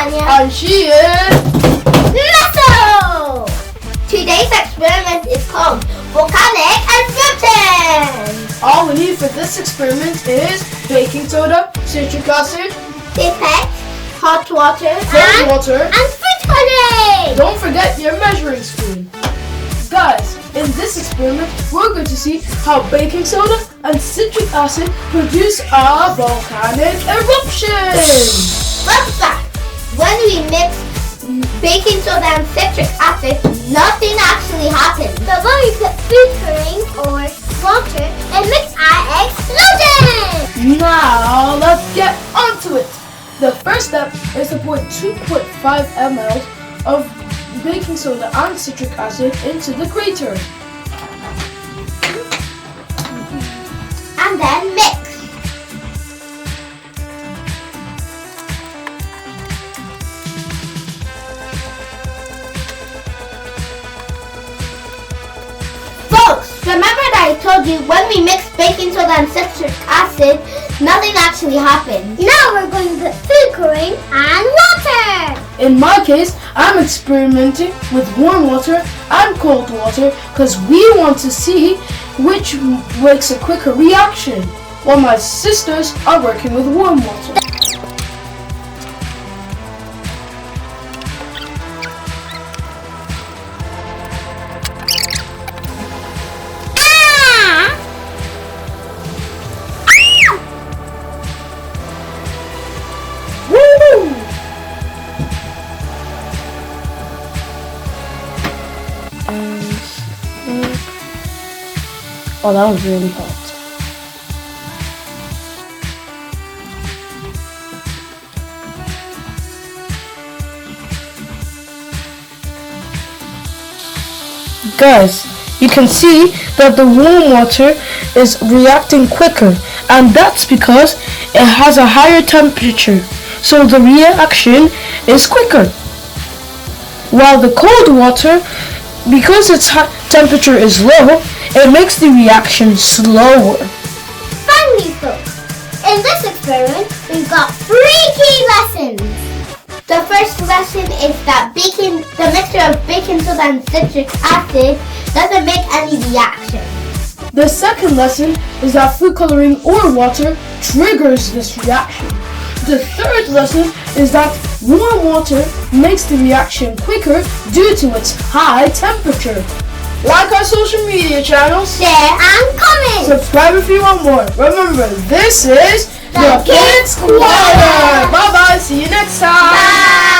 Tanya. And she is Metal! Today's experiment is called Volcanic Eruption! All we need for this experiment is baking soda, citric acid, pipette, hot water, cold water, and food coloring! Don't forget your measuring spoon. Guys, in this experiment, we're going to see how baking soda and citric acid produce a volcanic eruption. Fun fact, when we mix baking soda and citric acid, nothing actually happens. But when we put food coloring or water, it makes an explosion! Now, let's get onto it. The first step is to pour 2.5 ml of baking soda and citric acid into the crater. And then mix. Folks, remember that I told you when we mix baking soda and citric acid, nothing actually happens. Now we're going to put food coloring and water. In my case, I'm experimenting with warm water and cold water because we want to see which makes a quicker reaction, while my sisters are working with warm water. Oh, that was really hot. Guys, you can see that the warm water is reacting quicker, and that's because it has a higher temperature, so the reaction is quicker. While the cold water, because its temperature is low, it makes the reaction slower. Finally, folks, in this experiment, we've got 3 key lessons. The first lesson is that the mixture of baking soda and citric acid doesn't make any reaction. The second lesson is that food coloring or water triggers this reaction. The third lesson is that warm water makes the reaction quicker due to its high temperature. Like our social media channels, Share and comment. subscribe if you want more. Remember, this is The Kidz Corner. Bye bye, see you next time. Bye.